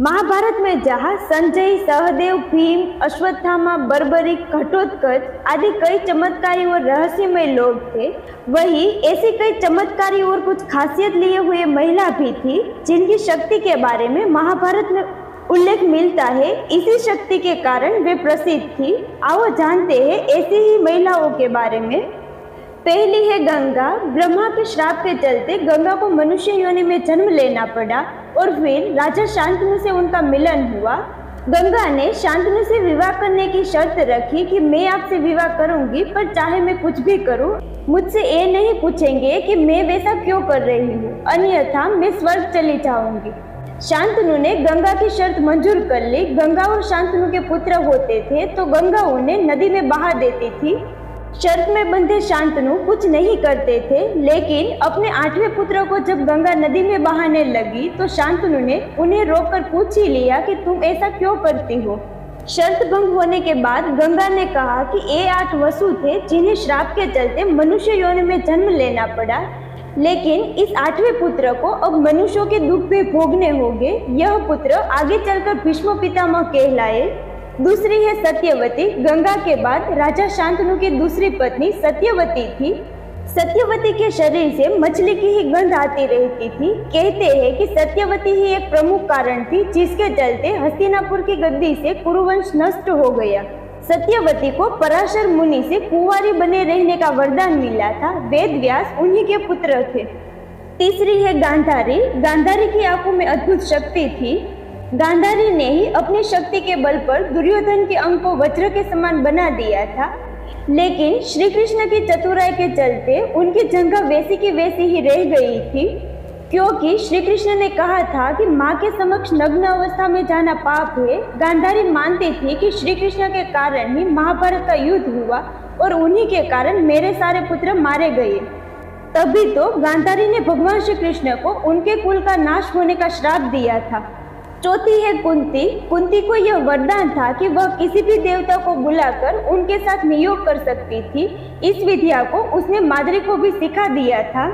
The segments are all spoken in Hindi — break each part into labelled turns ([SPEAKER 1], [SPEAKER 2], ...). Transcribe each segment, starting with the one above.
[SPEAKER 1] महाभारत में जहाँ संजय, सहदेव, भीम, अश्वत्थामा, बर्बरीक, घटोत्कच आदि कई चमत्कारी और रहस्यमय लोग थे, वही ऐसी कई चमत्कारी और कुछ खासियत लिए हुए महिला भी थी जिनकी शक्ति के बारे में महाभारत में उल्लेख मिलता है। इसी शक्ति के कारण वे प्रसिद्ध थी। आओ जानते हैं ऐसी ही महिलाओं के बारे में। पहली है गंगा। ब्रह्मा के श्राप के चलते गंगा को मनुष्य योनि में जन्म लेना पड़ा और फिर राजा शांतनु से उनका मिलन हुआ। गंगा ने शांतनु से विवाह करने की शर्त रखी कि मैं आपसे विवाह करूंगी, पर चाहे मैं कुछ भी करूं, मुझसे ये नहीं पूछेंगे कि मैं वैसा क्यों कर रही हूँ, अन्यथा मैं स्वर्ग चली जाऊंगी। शांतनु ने गंगा की शर्त मंजूर कर ली। गंगा और शांतनु के पुत्र होते थे तो गंगा उन्हें नदी में बहा देती थी। शर्त में बंधे शांतनु कुछ नहीं करते थे, लेकिन अपने 8वें पुत्र को जब गंगा नदी में बहाने लगी तो शांतनु ने उन्हें रोककर पूछ ही लिया कि तुम ऐसा क्यों करती हो। शर्त भंग होने के बाद गंगा ने कहा कि ये 8 वसु थे जिन्हें श्राप के चलते मनुष्य योनि में जन्म लेना पड़ा, लेकिन इस 8वें पुत्र को अब मनुष्यों के दुख भी भोगने होंगे। यह पुत्र आगे चलकर भीष्म पितामह कहलाए। दूसरी है सत्यवती। गंगा के बाद राजा शांतनु की दूसरी पत्नी सत्यवती थी। सत्यवती के शरीर से मछली की ही गंध आती रहती थी। कहते हैं कि सत्यवती ही एक प्रमुख कारण थी जिसके चलते हस्तिनापुर की गद्दी से कुरुवंश नष्ट हो गया। सत्यवती को पराशर मुनि से कुंवारी बने रहने का वरदान मिला था। वेद व्यास उन्हीं के पुत्र थे। तीसरी है गांधारी। गांधारी की आंखों में अद्भुत शक्ति थी। गांधारी ने ही अपनी शक्ति के बल पर दुर्योधन के अंग को वज्र के समान बना दिया था, लेकिन श्री कृष्ण की चतुराई के चलते उनकी जंघा वैसी की वैसी ही रह गई थी, क्योंकि श्री कृष्ण ने कहा था कि माँ के समक्ष नग्न अवस्था में जाना पाप है। गांधारी मानती थी कि श्री कृष्ण के कारण ही महाभारत का युद्ध हुआ और उन्हीं के कारण मेरे सारे पुत्र मारे गए। तभी तो गांधारी ने भगवान श्री कृष्ण को उनके कुल का नाश होने का श्राप दिया था। चौथी है कुंती। कुंती को यह वरदान था कि वह किसी भी देवता को बुलाकर उनके साथ नियोग कर सकती थी। इस विद्या को उसने माद्री को भी सिखा दिया था,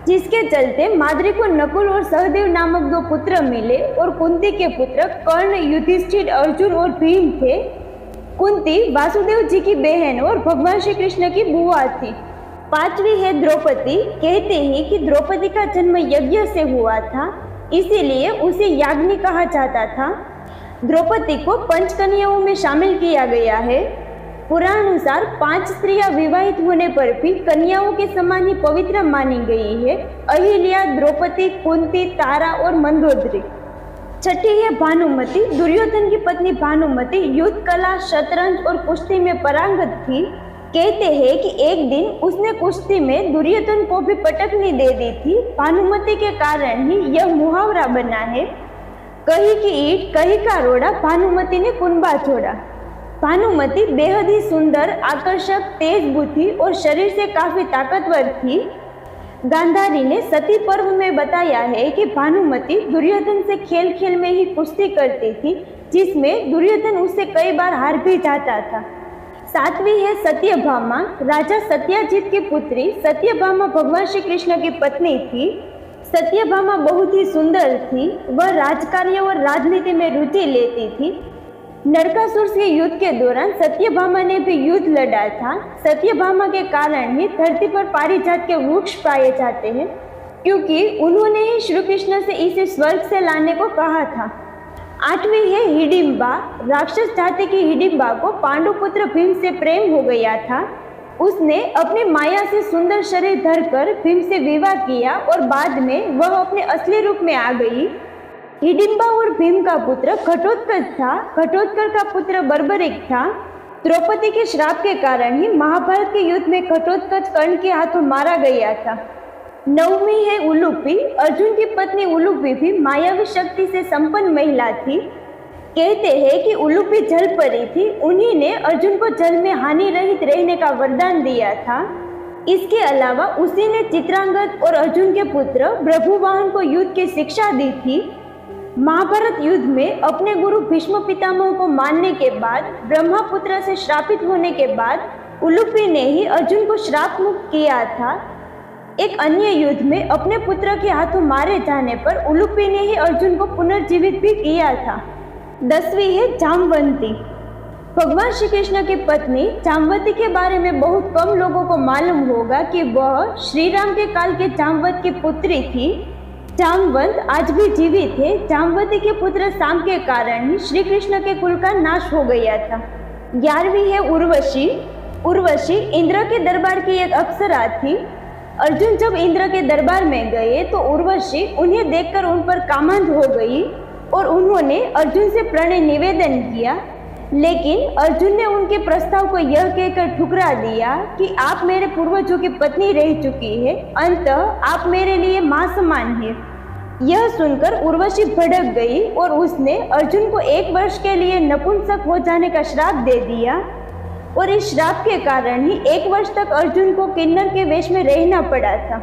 [SPEAKER 1] जिसके चलते माद्री को नकुल और सहदेव नामक 2 पुत्र मिले और कुंती के पुत्र कर्ण, युधिष्ठिर, अर्जुन और भीम थे। कुंती वासुदेव जी की बहन और भगवान श्री कृष्ण की बुआ थी। पांचवी है द्रौपदी। कहते हैं कि द्रौपदी का जन्म यज्ञ से हुआ था, इसीलिए उसे याज्ञनी कहा जाता था। द्रौपदी को पंचकन्याओं में शामिल किया गया है। पुराणानुसार 5 स्त्रियां विवाहित होने पर भी कन्याओं के समान ही पवित्र मानी गई है। अहिल्या, द्रौपदी, कुंती, तारा और मंदोदरी। छठी है भानुमति। दुर्योधन की पत्नी भानुमति युद्ध कला, शतरंज और कुश्ती में पारंगत थी। कहते हैं कि एक दिन उसने कुश्ती में दुर्योधन को भी पटकनी दे दी थी। भानुमति के कारण ही यह मुहावरा बना है, कही की ईंट कही का रोड़ा, भानुमति ने कुनबा छोड़ा। भानुमति बेहद ही सुंदर, आकर्षक, तेज बुद्धि और शरीर से काफी ताकतवर थी। गांधारी ने सती पर्व में बताया है कि भानुमति दुर्योधन से खेल खेल में ही कुश्ती करती थी, जिसमें दुर्योधन उससे कई बार हार भी जाता था। सातवीं है सत्यभामा। राजा सत्याजित की पुत्री सत्यभामा भगवान श्री कृष्ण की पत्नी थी। सत्यभामा बहुत ही सुंदर थी। वह राजकार्य और राजनीति में रुचि लेती थी। नरकासुर से युद्ध के दौरान सत्यभामा ने भी युद्ध लड़ा था। सत्यभामा के कारण ही धरती पर पारिजात के वृक्ष पाए जाते हैं, क्योंकि उन्होंने ही श्री कृष्ण से इसे स्वर्ग से लाने को कहा था। 8वीं है हिडिंबा। राक्षस जाति की हिडिंबा को पांडु पुत्र भीम से प्रेम हो गया था। उसने अपनी माया से सुंदर शरीर धरकर भीम से विवाह किया और बाद में वह अपने असली रूप में आ गई। हिडिंबा और भीम का पुत्र घटोत्कच था। घटोत्कच का पुत्र बर्बरीक था। द्रौपदी के श्राप के कारण ही महाभारत के युद्ध में घटोत्कच कर्ण के हाथों मारा गया था। 9वीं है उलूपी। अर्जुन की पत्नी उलूपी भी मायावी शक्ति से संपन्न महिला थी। कहते हैं कि उलूपी जल परी थी। उन्हीं ने अर्जुन को जल में हानि रहित रहने का वरदान दिया था। इसके अलावा उसी ने चित्रांगद और अर्जुन के पुत्र भृगुवाहन को युद्ध की शिक्षा दी थी। महाभारत युद्ध में अपने गुरु भीष्म पितामह को मारने के बाद, ब्रह्मपुत्र से श्रापित होने के बाद उलूपी ने ही अर्जुन को श्राप मुक्त किया था। एक अन्य युद्ध में अपने पुत्र के हाथों मारे जाने पर उलूपी ने ही अर्जुन को पुनर्जीवित भी किया था। 10वीं है जामवंती। भगवान श्री कृष्ण की पत्नी जामवती के बारे में बहुत कम लोगों को मालूम होगा कि वह श्री राम के काल के जामवंत की पुत्री थी। जामवंत आज भी जीवित है। जामवती के पुत्र शाम के कारण ही श्री कृष्ण के कुल का नाश हो गया था। 11वीं है उर्वशी। उर्वशी इंद्र के दरबार की एक अप्सरा थी। अर्जुन जब इंद्र के दरबार में गए तो उर्वशी उन्हें देखकर उन पर कामांध हो गई और उन्होंने अर्जुन से प्रणय निवेदन किया, लेकिन अर्जुन ने उनके प्रस्ताव को यह कहकर ठुकरा दिया कि आप मेरे पूर्वजों की पत्नी रह चुकी है, अंततः आप मेरे लिए मां समान है। यह सुनकर उर्वशी भड़क गई और उसने अर्जुन को 1 वर्ष के लिए नपुंसक हो जाने का श्राप दे दिया और इस श्राप के कारण ही 1 वर्ष तक अर्जुन को किन्नर के वेश में रहना पड़ा था।